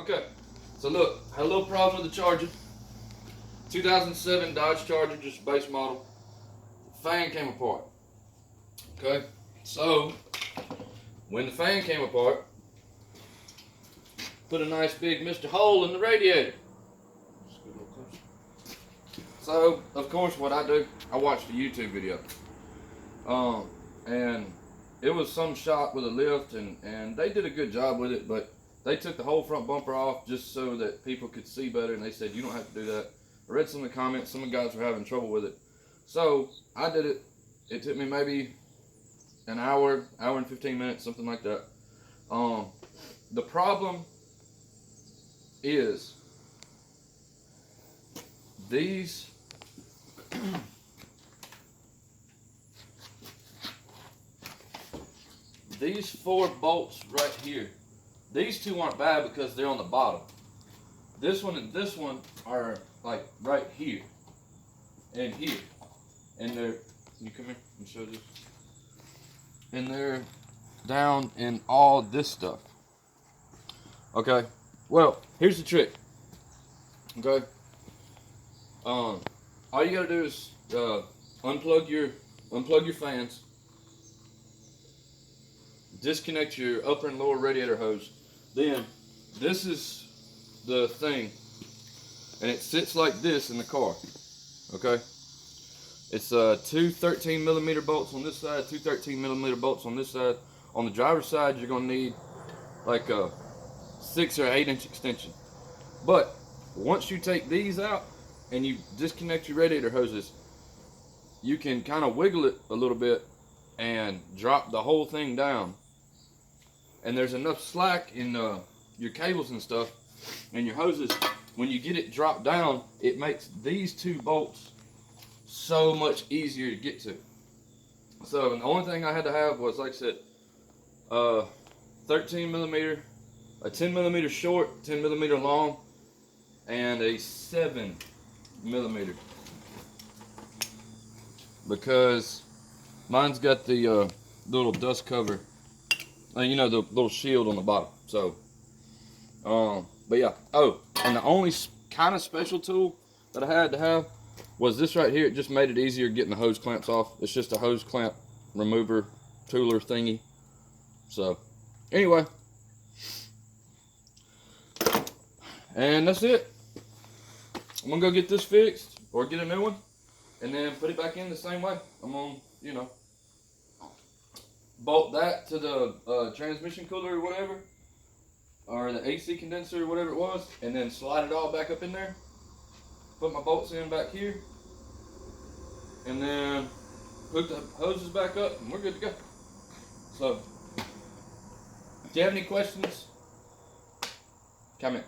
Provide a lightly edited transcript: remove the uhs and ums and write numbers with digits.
Okay, so look, had a little problem with the Charger. 2007 Dodge Charger, just base model. The fan came apart. Okay, so when the fan came apart, put a nice big Mr. Hole in the radiator. So, of course, what I do, I watched a YouTube video. And it was some shop with a lift, and they did a good job with it, but they took the whole front bumper off just so that people could see better, and they said, you don't have to do that. I read some of the comments, some of the guys were having trouble with it. So, I did it. It took me maybe an hour and 15 minutes, something like that. The problem is these four bolts right here, these two aren't bad because they're on the bottom. This one and this one are like right here and here, and they're, can you come here and show this? And they're down in all this stuff. Okay, well, here's the trick. Okay, all you gotta do is unplug your fans, disconnect your upper and lower radiator hose. Then this is the thing, and it sits like this in the car. Okay, it's two 13mm bolts on this side, two 13mm bolts on this side. On the driver's side, you're gonna need like a 6 or 8 inch extension. But once you take these out and you disconnect your radiator hoses, you can kind of wiggle it a little bit and drop the whole thing down. And there's enough slack in your cables and stuff and your hoses. When you get it dropped down, it makes these two bolts so much easier to get to. So the only thing I had to have was, like I said, 13mm, a 10mm short, 10mm long, and a 7mm, because mine's got the little dust cover, you know, the little shield on the bottom. So but yeah. Oh, and the only kind of special tool that I had to have was this right here. It just made it easier getting the hose clamps off. It's just a hose clamp remover tooler thingy. So anyway, and that's it. I'm gonna go get this fixed or get a new one and then put it back in the same way. I'm gonna, you know, bolt that to the transmission cooler or whatever, or the AC condenser or whatever it was, and then slide it all back up in there. Put my bolts in back here, and then hook the hoses back up, and we're good to go. So, if you have any questions, comment.